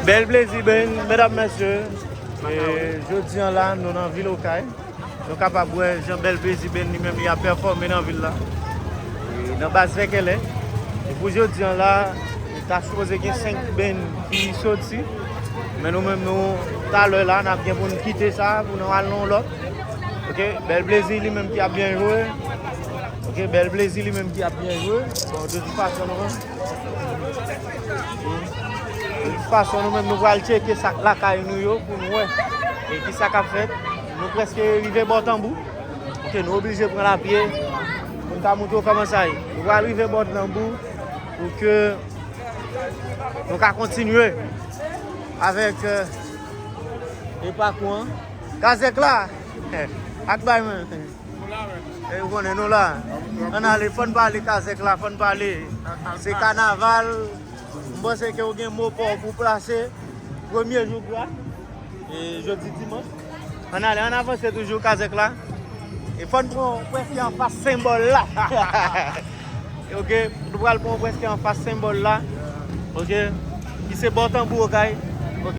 Bel plaisir, mesdames, messieurs. Et jeudi là, nous dans la ville au Caille. Nous sommes capables de voir Jean Bel plaisir, lui-même, il a performé dans la ville là. Et dans la base Vèkèlè. Et pour jeudi là, il a choisi 5 ben qui sont sortis. Mais nous-mêmes, nous, tout à l'heure là, nous avons bien pour nous quitter ça, pour nous aller l'autre. Ok, Bel plaisir lui-même qui a bien joué. Ok, Bel plaisir lui-même qui a bien joué. Bon, de toute façon, de toute façon, nous-mêmes, nous allons checker la caille nous pour nous voir. Et qui ça qu'a fait? Nous presque arrivés à Botambour. Ok, nous sommes obligés de prendre la pied. Pour nous monter comment ça y est. Nous allons arriver à Botambour pour que nous puissions continuer avec les parcours. Kazek là, Akbaïman. Et vous connaissez nous là. On a les fonds parler Kazek là, fonds parler. C'est Kanaval. Je pense que vous avez un mot pour placer. Premier jour là. Et jeudi dimanche. On avance toujours Kazek là. Et faut prendre presque en face symbole là. Ok, nous allons prendre presque en face symbole là. Ok, qui c'est bon temps pour